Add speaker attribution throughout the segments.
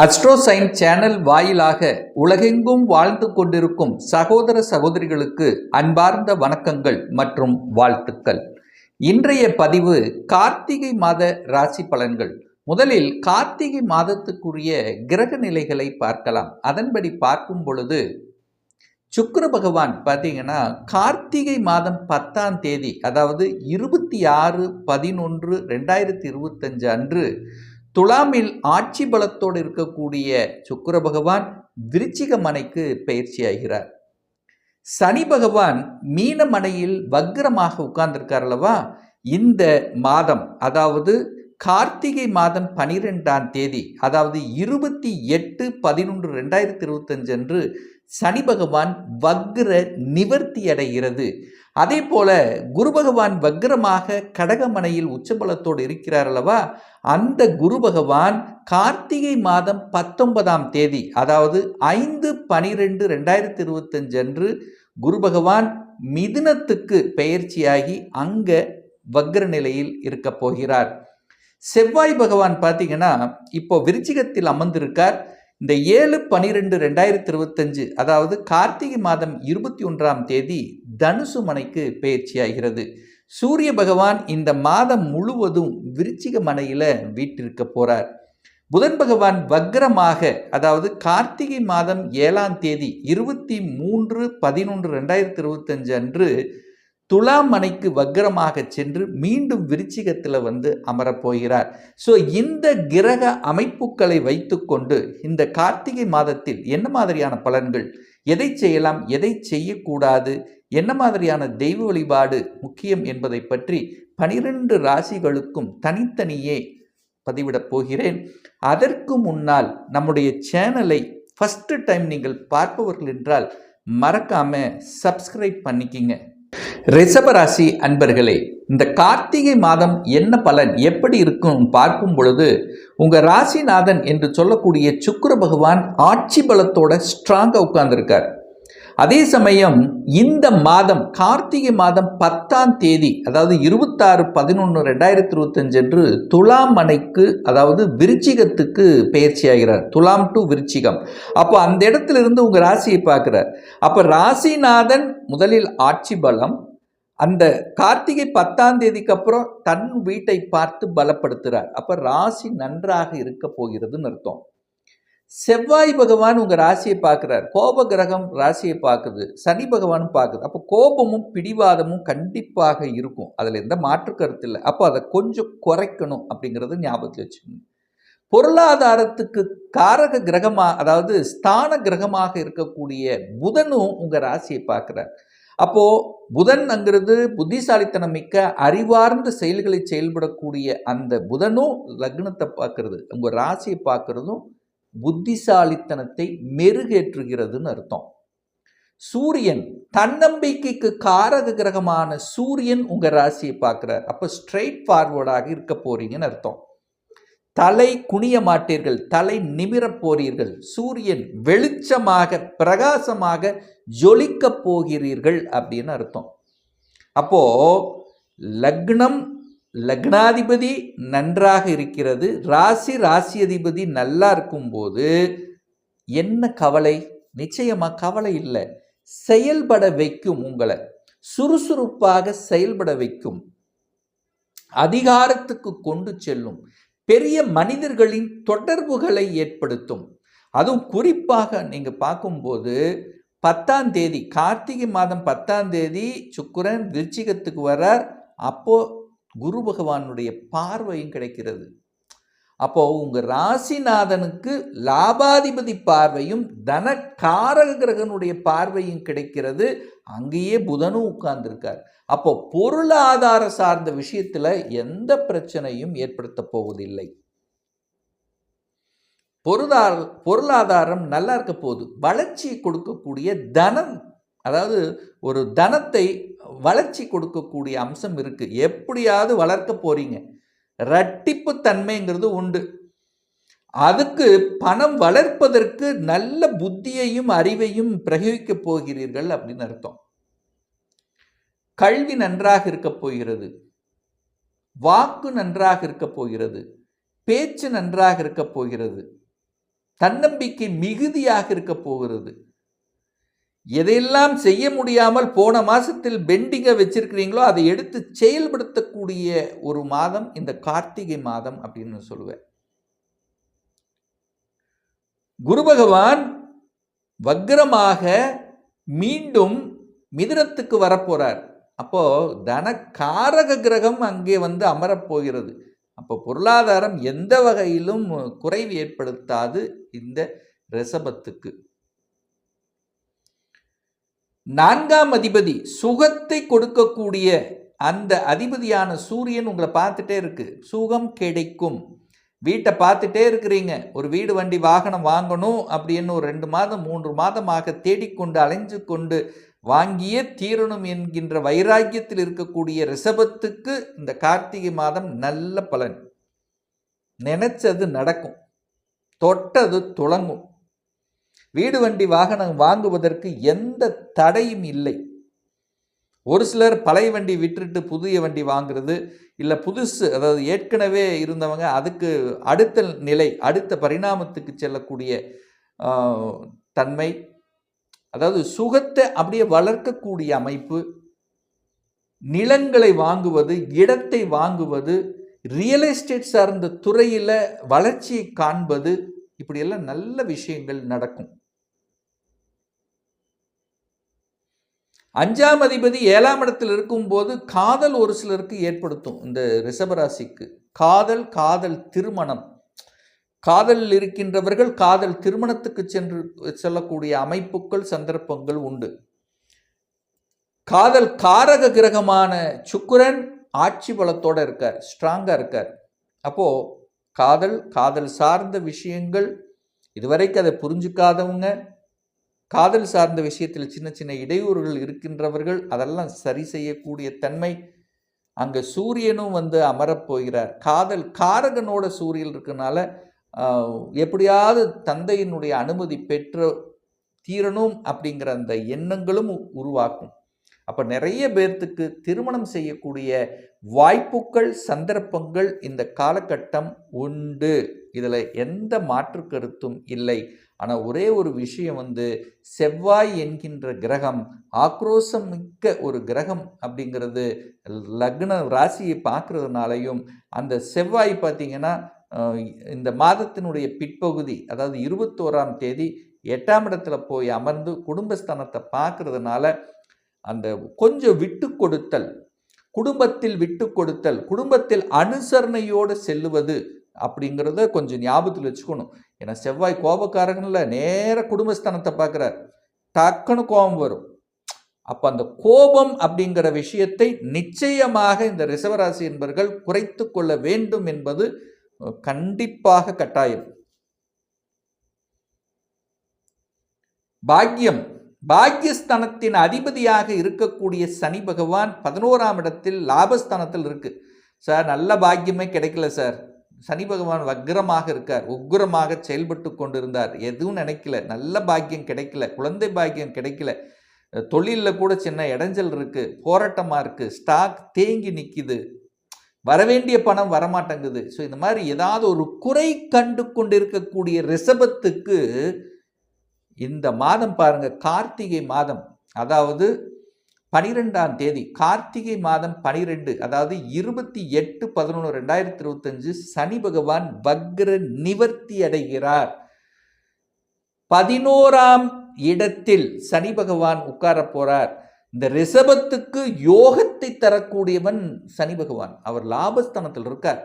Speaker 1: அஸ்ட்ரோசைன் channel வாயிலாக உலகெங்கும் வாழ்ந்து கொண்டிருக்கும் சகோதர சகோதரிகளுக்கு அன்பார்ந்த வணக்கங்கள் மற்றும் வாழ்த்துக்கள். இன்றைய பதிவு கார்த்திகை மாத ராசி பலன்கள். முதலில் கார்த்திகை மாதத்துக்குரிய கிரக நிலைகளை பார்க்கலாம். அதன்படி பார்க்கும் பொழுது சுக்கிர பகவான் பார்த்தீங்கன்னா கார்த்திகை மாதம் 10ஆம் தேதி, அதாவது 26/11/2025 அன்று துலாமில் ஆட்சி பலத்தோடு இருக்கக்கூடிய சுக்கிர பகவான் விருச்சிக மனைக்கு பயிற்சியாகிறார். சனி பகவான் மீன மனையில் வக்ரமாக உட்கார்ந்திருக்கார் அல்லவா. இந்த மாதம், அதாவது கார்த்திகை மாதம் 12ஆம் தேதி, அதாவது 28/11/2025 அன்று சனி பகவான் வக்ர நிவர்த்தி அடைகிறது. அதே போல குரு பகவான் வக்ரமாக கடகமனையில் உச்சபலத்தோடு இருக்கிறார் அல்லவா. அந்த குரு பகவான் கார்த்திகை மாதம் 19ஆம் தேதி, அதாவது 5/12/2025 அன்று குரு பகவான் மிதுனத்துக்கு பெயர்ச்சியாகி அங்க வக்ர நிலையில் இருக்க போகிறார். செவ்வாய் பகவான் பார்த்தீங்கன்னா இப்போ விருச்சிகத்தில் அமர்ந்திருக்கார். இந்த 7/12/2025, அதாவது கார்த்திகை மாதம் 21ஆம் தேதி தனுசு மனைக்கு பயிற்சியாகிறது. சூரிய பகவான் இந்த மாதம் முழுவதும் விருச்சிக மனையில் வீட்டிருக்க போறார். புதன் பகவான் வக்ரமாக, அதாவது கார்த்திகை மாதம் 7ஆம் தேதி 23/11/2025 அன்று துலாம் மனைக்கு வக்ரமாக சென்று மீண்டும் விருச்சிகத்தில் அமரப்போகிறார். ஸோ இந்த கிரக அமைப்புகளை வைத்துக்கொண்டு இந்த கார்த்திகை மாதத்தில் என்ன மாதிரியான பலன்கள், எதை செய்யலாம், எதை செய்யக்கூடாது, என்ன மாதிரியான தெய்வ வழிபாடு முக்கியம் என்பதை பற்றி 12 ராசிகளுக்கும் தனித்தனியே பதிவிடப் போகிறேன். அதற்கு முன்னால் நம்முடைய சேனலை ஃபர்ஸ்ட் டைம் நீங்கள் பார்ப்பவர்கள் என்றால் மறக்காம சப்ஸ்கிரைப் பண்ணிக்கிங்க. ரிஷபராசி அன்பர்களே, இந்த கார்த்திகை மாதம் என்ன பலன் எப்படி இருக்கும் பார்க்கும் பொழுது உங்கள் ராசிநாதன் என்று சொல்லக்கூடிய சுக்கிர பகவான் ஆட்சி பலத்தோட ஸ்ட்ராங்காக உட்கார்ந்துருக்கார். அதே சமயம் இந்த மாதம் கார்த்திகை மாதம் 10ஆம் தேதி, அதாவது 26/11/2025 அன்று துலாம் மனைக்கு, அதாவது விருச்சிகத்துக்கு பயிற்சியாகிறார். துலாம் டு விருச்சிகம். அப்போ அந்த இடத்துல இருந்து உங்கள் ராசியை பார்க்குறார். அப்போ ராசிநாதன் முதலில் ஆட்சி பலம், அந்த கார்த்திகை 10ஆம் தேதிக்கு அப்புறம் தன் வீட்டை பார்த்து பலப்படுத்துகிறார். அப்போ ராசி நன்றாக இருக்க போகிறதுன்னு அர்த்தம். செவ்வாய் பகவான் உங்கள் ராசியை பார்க்குறார். கோப கிரகம் ராசியை பார்க்குது, சனி பகவானும் பார்க்குது. அப்போ கோபமும் பிடிவாதமும் கண்டிப்பாக இருக்கும், அதில் எந்த மாற்று கருத்து இல்லை. அப்போ அதை கொஞ்சம் குறைக்கணும் அப்படிங்கிறது ஞாபகத்தில் வச்சுக்கணும். பொருளாதாரத்துக்கு காரக கிரகமாக, அதாவது ஸ்தான கிரகமாக இருக்கக்கூடிய புதனும் உங்கள் ராசியை பார்க்குறார். அப்போது புதன்ங்கிறது புத்திசாலித்தனம் மிக்க அறிவார்ந்த செயல்களை செயல்படக்கூடிய அந்த புதனும் லக்னத்தை பார்க்கறது, உங்கள் ராசியை பார்க்கறதும் புத்திசாலித்தனத்தை மெருகேற்றுகிறதுன்னு அர்த்தம். சூரியன், தன்னம்பிக்கைக்கு காரக கிரகமான சூரியன் உங்கள் ராசியை பார்க்குறார். அப்போ ஸ்ட்ரெயிட் ஃபார்வர்டாக இருக்க போறீங்கன்னு அர்த்தம். தலை குனிய மாட்டீர்கள், தலை நிமிர போறீர்கள். சூரியன் வெளிச்சமாக பிரகாசமாக ஜொலிக்க போகிறீர்கள் அப்படின்னு அர்த்தம். அப்போ லக்னம், லக்னாதிபதி நன்றாக இருக்கிறது, ராசி ராசியதிபதி நல்லா இருக்கும்போது என்ன கவலை? நிச்சயமா கவலை இல்லை. செயல்பட வைக்கும், உங்களை சுறுசுறுப்பாக செயல்பட வைக்கும், அதிகாரத்துக்கு கொண்டு செல்லும், பெரிய மனிதர்களின் தொடர்புகளை ஏற்படுத்தும். அதுவும் குறிப்பாக நீங்கள் பார்க்கும்போது 10ஆம் தேதி, கார்த்திகை மாதம் 10ஆம் தேதி சுக்கிரன் விருச்சிகத்துக்கு வரார். அப்போ குரு பகவானுடைய பார்வையும் கிடைக்கிறது. அப்போ உங்க ராசிநாதனுக்கு லாபாதிபதி பார்வையும் தன காரக கிரகனுடைய பார்வையும் கிடைக்கிறது. அங்கேயே புதனும் உட்கார்ந்துருக்கார். அப்போ பொருளாதார சார்ந்த விஷயத்துல எந்த பிரச்சனையும் ஏற்படுத்த போவதில்லை. பொருளாதாரம் நல்லா இருக்க போகுது. வளர்ச்சி கொடுக்கக்கூடிய தனம், அதாவது ஒரு தனத்தை வளர்ச்சி கொடுக்கக்கூடிய அம்சம் இருக்கு. எப்படியாவது வளர்க்க போறீங்க, இரட்டிப்பு தன்மைங்கிறது உண்டு. அதுக்கு பணம் வளர்ப்பதற்கு நல்ல புத்தியையும் அறிவையும் பிரயோகிக்க போகிறீர்கள் அப்படின்னு அர்த்தம். கல்வி நன்றாக இருக்க போகிறது, வாக்கு நன்றாக இருக்க போகிறது, பேச்சு நன்றாக இருக்க போகிறது. தன்னம்பிக்கை மிகுதியாக இருக்க போகிறது. எதையெல்லாம் செய்ய முடியாமல் போன மாசத்தில் பெண்டிங்க வச்சிருக்கிறீங்களோ அதை எடுத்து செயல்படுத்தக்கூடிய ஒரு மாதம் இந்த கார்த்திகை மாதம் அப்படின்னு சொல்லுவேன். குரு பகவான் வக்ரமாக மீண்டும் மிதுனத்துக்கு வரப்போறார். அப்போ தன காரக கிரகம் அங்கே வந்து அமரப்போகிறது. அப்போ பொருளாதாரம் எந்த வகையிலும் குறைவு ஏற்படுத்தாது இந்த ரிஷபத்துக்கு. 4ஆம் அதிபதி சுகத்தை கொடுக்கக்கூடிய அந்த அதிபதியான சூரியன் உங்களை பார்த்துட்டே இருக்கு. சுகம் கிடைக்கும். வீட்டை பார்த்துட்டே இருக்கிறீங்க, ஒரு வீடு வண்டி வாகனம் வாங்கணும் அப்படின்னு ஒரு 2 மாதம் 3 மாதமாக தேடிக்கொண்டு அலைஞ்சு கொண்டு வாங்கியே தீரணும் என்கின்ற வைராக்கியத்தில் இருக்கக்கூடிய ரிஷபத்துக்கு இந்த கார்த்திகை மாதம் நல்ல பலன். நினைச்சது நடக்கும், தொட்டது துளங்கும். வீடு வண்டி வாகனம் வாங்குவதற்கு எந்த தடையும் இல்லை. ஒரு சிலர் பழைய வண்டி விட்டுட்டு புதிய வண்டி வாங்குறது, இல்லை புதுசு, அதாவது ஏற்கனவே இருந்தவங்க அதுக்கு அடுத்த நிலை அடுத்த பரிணாமத்துக்கு செல்லக்கூடிய தன்மை, அதாவது சுகத்தை அப்படியே வளர்க்கக்கூடிய அமைப்பு, நிலங்களை வாங்குவது, இடத்தை வாங்குவது, ரியல் எஸ்டேட் சார்ந்த துறையில் வளர்ச்சியை காண்பது, இப்படியெல்லாம் நல்ல விஷயங்கள் நடக்கும். 5ஆம் அதிபதி 7ஆம் இடத்தில் இருக்கும்போது காதல் ஒரு சிலருக்கு ஏற்படுத்தும். இந்த ரிஷபராசிக்கு காதல் திருமணம், காதலில் இருக்கின்றவர்கள் காதல் திருமணத்துக்கு செல்லக்கூடிய அமைப்புகள் சந்தர்ப்பங்கள் உண்டு. காதல் காரக கிரகமான சுக்கிரன் ஆட்சி பலத்தோட இருக்கார், ஸ்ட்ராங்கா இருக்கார். அப்போ காதல் சார்ந்த விஷயங்கள், இதுவரைக்கும் அதை புரிஞ்சுக்காதவங்க, காதல் சார்ந்த விஷயத்தில் சின்ன சின்ன இடையூறுகள் இருக்கின்றவர்கள் அதெல்லாம் சரி செய்யக்கூடிய தன்மை. அங்கே சூரியனும் வந்து அமரப்போகிறார். காதல் காரகனோட சூரியன் இருக்கனால எப்படியாவது தந்தையினுடைய அனுமதி பெற்று தீரணும் அப்படிங்கிற அந்த எண்ணங்களும் உருவாக்கும். அப்போ நிறைய பேர்த்துக்கு திருமணம் செய்யக்கூடிய வாய்ப்புகள் சந்தர்ப்பங்கள் இந்த காலகட்டம் உண்டு. இதில் எந்த மாற்று கருத்தும் இல்லை. ஆனால் ஒரே ஒரு விஷயம் வந்து, செவ்வாய் என்கின்ற கிரகம் ஆக்ரோஷம் மிக்க ஒரு கிரகம் அப்படிங்கிறது லக்ன ராசியை பார்க்கறதுனாலையும், அந்த செவ்வாய் பார்த்தீங்கன்னா இந்த மாதத்தினுடைய பிற்பகுதி, அதாவது 21ஆம் தேதி 8ஆம் இடத்துல போய் அமர்ந்து குடும்பஸ்தானத்தை பார்க்கறதுனால அந்த கொஞ்சம் விட்டு கொடுத்தல், குடும்பத்தில் விட்டு கொடுத்தல், குடும்பத்தில் அனுசரணையோடு செல்லுவது அப்படிங்கிறத கொஞ்சம் ஞாபகத்தில் வச்சுக்கணும். ஏன்னா செவ்வாய் கோபக்காரங்கள்ல நேர குடும்பஸ்தானத்தை பார்க்குறார், டக்குன்னு கோபம் வரும். அப்போ அந்த கோபம் அப்படிங்கிற விஷயத்தை நிச்சயமாக இந்த ரிஷபராசி என்பவர்கள் குறைத்து கொள்ள வேண்டும் என்பது கண்டிப்பாக கட்டாயம். பாக்கியஸ்தானத்தின் அதிபதியாக இருக்கக்கூடிய சனி பகவான் 11ஆம் இடத்தில் லாபஸ்தானத்தில் இருக்கு. சார் நல்ல பாக்கியமே கிடைக்கல சார், சனி பகவான் வக்ரமாக இருக்கார், உக்ரமாக செயல்பட்டு கொண்டிருந்தார், எதுவும் நினைக்கல, நல்ல பாக்கியம் கிடைக்கல, குழந்தை பாக்கியம் கிடைக்கல, தொழிலில் கூட சின்ன இடைஞ்சல் இருக்கு, போராட்டமாக இருக்கு, ஸ்டாக் தேங்கி நிற்கிது, வரவேண்டிய பணம் வரமாட்டேங்குது. ஸோ இந்த மாதிரி ஏதாவது ஒரு குறை கண்டு கொண்டிருக்கக்கூடிய ரிஷபத்துக்கு இந்த மாதம் பாருங்க, கார்த்திகை மாதம், அதாவது 12ஆம் தேதி கார்த்திகை மாதம் 12, அதாவது 28/11/2025 சனி பகவான் வக்ர நிவர்த்தி அடைகிறார். 11ஆம் இடத்தில் சனி பகவான் உட்கார போறார். இந்த ரிஷபத்துக்கு யோகத்தை தரக்கூடியவன் சனி பகவான். அவர் லாபஸ்தானத்தில் இருக்கார்.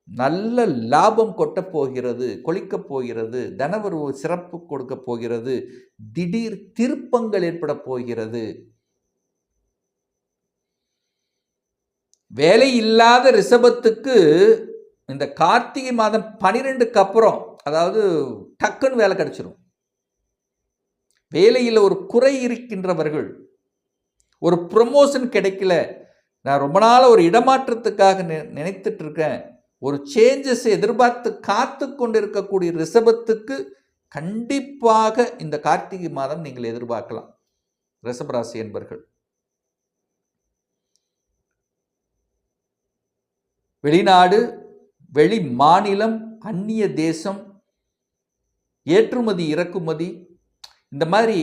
Speaker 1: நல்ல லாபம் கொட்ட போகிறது, கொளிக்க போகிறது, தனவரவு சிறப்பு கொடுக்க போகிறது, திடீர் திருப்பங்கள் ஏற்பட போகிறது. வேலை இல்லாத ரிஷபத்துக்கு இந்த கார்த்திகை மாதம் 12க்கு அப்புறம், அதாவது டக்குன்னு வேலை கிடைச்சிடும். வேலையில் ஒரு குறை இருக்கின்றவர்கள், ஒரு ப்ரமோஷன் கிடைக்கல, நான் ரொம்ப நாள் ஒரு இடமாற்றத்துக்காக நினைத்துட்டு இருக்கேன், ஒரு சேஞ்சஸ் எதிர்பார்த்து காத்து கொண்டிருக்கக்கூடிய ரிஷபத்துக்கு கண்டிப்பாக இந்த கார்த்திகை மாதம் நீங்கள் எதிர்பார்க்கலாம். ரிஷபராசி என்பர்கள் வெளிநாடு, வெளி மாநிலம், அந்நிய தேசம், ஏற்றுமதி இறக்குமதி, இந்த மாதிரி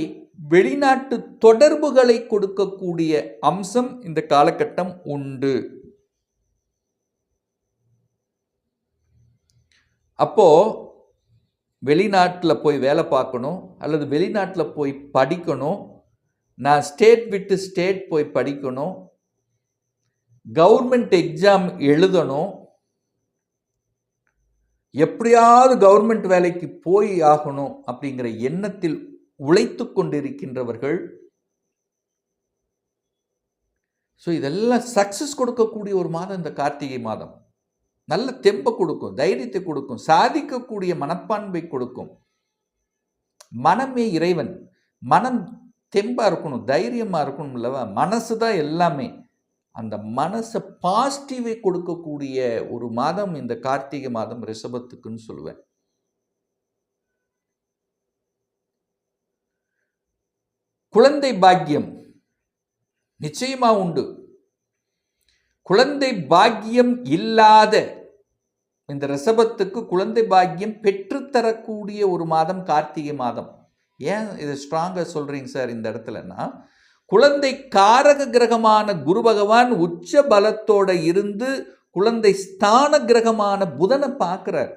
Speaker 1: வெளிநாட்டு தொடர்புகளை கொடுக்கக்கூடிய அம்சம் இந்த காலகட்டம் உண்டு. அப்போ வெளிநாட்டில் போய் வேலை பார்க்கணும் அல்லது வெளிநாட்டில் போய் படிக்கணும், நான் ஸ்டேட் விட்டு ஸ்டேட் போய் படிக்கணும், கவர்மெண்ட் எக்ஸாம் எழுதணும், எப்படியாவது கவர்மெண்ட் வேலைக்கு போய் ஆகணும் அப்படிங்கிற எண்ணத்தில் உழைத்து கொண்டிருக்கின்றவர்கள். ஸோ இதெல்லாம் சக்சஸ் கொடுக்கக்கூடிய ஒரு மாதம் இந்த கார்த்திகை மாதம். நல்ல தெம்பை கொடுக்கும், தைரியத்தை கொடுக்கும், சாதிக்கக்கூடிய மனப்பான்மை கொடுக்கும். மனமே இறைவன். மனம் தெம்பா இருக்கணும், தைரியமா இருக்கணும் இல்லவா? மனசு தான் எல்லாமே. அந்த மனசை பாசிட்டிவை கொடுக்கக்கூடிய ஒரு மாதம் இந்த கார்த்திகை மாதம் ரிஷபத்துக்குன்னு சொல்லுவேன். குழந்தை பாக்கியம் நிச்சயமா உண்டு. குழந்தை பாக்கியம் இல்லாத இந்த ரிஷபத்துக்கு குழந்தை பாக்கியம் பெற்றுத்தரக்கூடிய ஒரு மாதம் கார்த்திகை மாதம். ஏன் இது ஸ்ட்ராங்கா சொல்றீங்க சார் இந்த இடத்துலன்னா, குழந்தை காரக கிரகமான குரு பகவான் உச்ச பலத்தோட இருந்து குழந்தை ஸ்தான கிரகமான புதனை பார்க்கிறார்.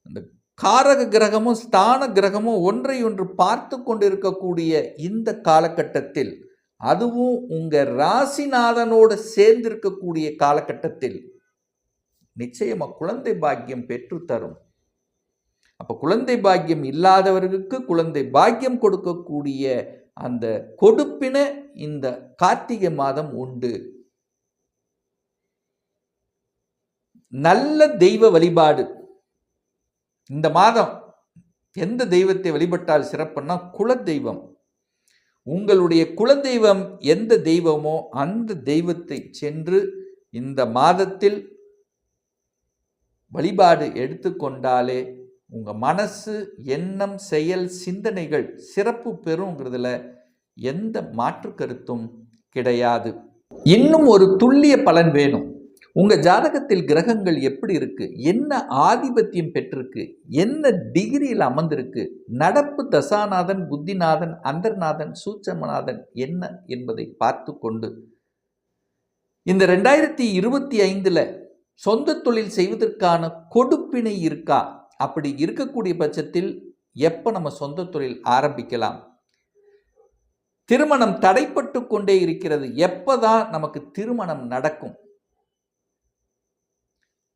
Speaker 1: அந்த காரக கிரகமும் ஸ்தான கிரகமும் ஒன்றை ஒன்று பார்த்து கொண்டிருக்கக்கூடிய இந்த காலகட்டத்தில், அதுவும் உங்க ராசிநாதனோடு சேர்ந்திருக்கக்கூடிய காலகட்டத்தில் நிச்சயமா குழந்தை பாக்கியம் பெற்று தரும். அப்ப குழந்தை பாக்கியம் இல்லாதவர்களுக்கு குழந்தை பாக்கியம் கொடுக்கக்கூடிய அந்த கொடுப்பின இந்த கார்த்திகை மாதம் உண்டு. நல்ல தெய்வ வழிபாடு இந்த மாதம். எந்த தெய்வத்தை வழிபட்டால் சிறப்புன்னா குல தெய்வம். உங்களுடைய குலதெய்வம் எந்த தெய்வமோ அந்த தெய்வத்தை சென்று இந்த மாதத்தில் வழிபாடு எடுத்துக்கொண்டாலே உங்க மனசு, எண்ணம், செயல், சிந்தனைகள் சிறப்பு பெறுங்கிறதுல எந்த மாற்று கருத்தும் கிடையாது. இன்னும் ஒரு துல்லிய பலன் வேணும். உங்க ஜாதகத்தில் கிரகங்கள் எப்படி இருக்கு, என்ன ஆதிபத்தியம் பெற்றிருக்கு, என்ன டிகிரியில் அமர்ந்திருக்கு, நடப்பு தசாநாதன், புத்திநாதன், அந்தர்நாதன், சூட்சமநாதன் என்ன என்பதை பார்த்து கொண்டு இந்த 2025 சொந்த தொழில் செய்வதற்கான கொடுப்பினை இருக்கா, அப்படி இருக்கக்கூடிய பட்சத்தில் எப்ப நம்ம சொந்த தொழில் ஆரம்பிக்கலாம், திருமணம் தடைப்பட்டு கொண்டே இருக்கிறது, எப்பதான் நமக்கு திருமணம் நடக்கும்,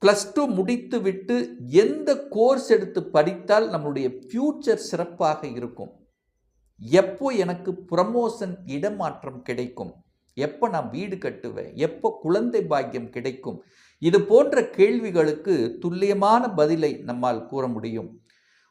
Speaker 1: +2 முடித்து விட்டு எந்த கோர்ஸ் எடுத்து படித்தால் நம்மளுடைய ஃபியூச்சர் சிறப்பாக இருக்கும், எப்போ எனக்கு ப்ரமோஷன் இடமாற்றம் கிடைக்கும், எப்போ நான் வீடு கட்டுவேன், எப்போ குழந்தை பாக்கியம் கிடைக்கும், இது போன்ற கேள்விகளுக்கு துல்லியமான பதிலை நம்மால் கூற முடியும்.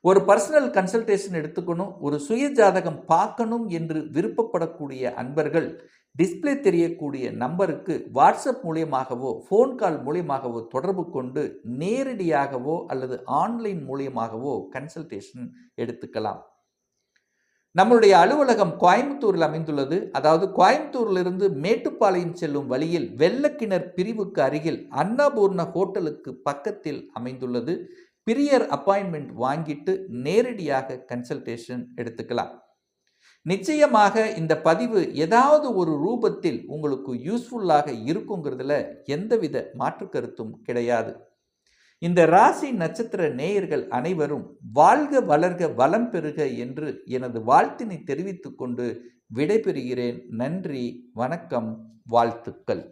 Speaker 1: ஒரு பர்சனல் கன்சல்டேஷன் எடுத்துக்கணும், ஒரு சுய ஜாதகம் பார்க்கணும் என்று விருப்பப்படக்கூடிய அன்பர்கள் டிஸ்பிளே தெரியக்கூடிய நம்பருக்கு வாட்ஸ்அப் மூலியமாகவோ ஃபோன் கால் மூலியமாகவோ தொடர்பு கொண்டு நேரடியாகவோ அல்லது ஆன்லைன் மூலியமாகவோ கன்சல்டேஷன் எடுத்துக்கலாம். நம்மளுடைய அலுவலகம் கோயம்புத்தூரில் அமைந்துள்ளது. அதாவது கோயம்புத்தூரிலிருந்து மேட்டுப்பாளையம் செல்லும் வழியில் வெள்ளக்கிணர் பிரிவுக்கு அருகில் அன்னபூர்ண ஹோட்டலுக்கு பக்கத்தில் அமைந்துள்ளது. பிரியர் அப்பாயின்மெண்ட் வாங்கிட்டு நேரடியாக கன்சல்டேஷன் எடுத்துக்கலாம். நிச்சயமாக இந்த பதிவு ஏதாவது ஒரு ரூபத்தில் உங்களுக்கு யூஸ்ஃபுல்லாக இருக்குங்கிறதுல எந்தவித மாற்று கருத்தும் கிடையாது. இந்த ராசி நட்சத்திர நேயர்கள் அனைவரும் வாழ்க வளர்க வளம் பெறுக என்று எனது வாழ்த்தினை தெரிவித்துக் கொண்டு விடைபெறுகிறேன். நன்றி, வணக்கம், வாழ்த்துக்கள்.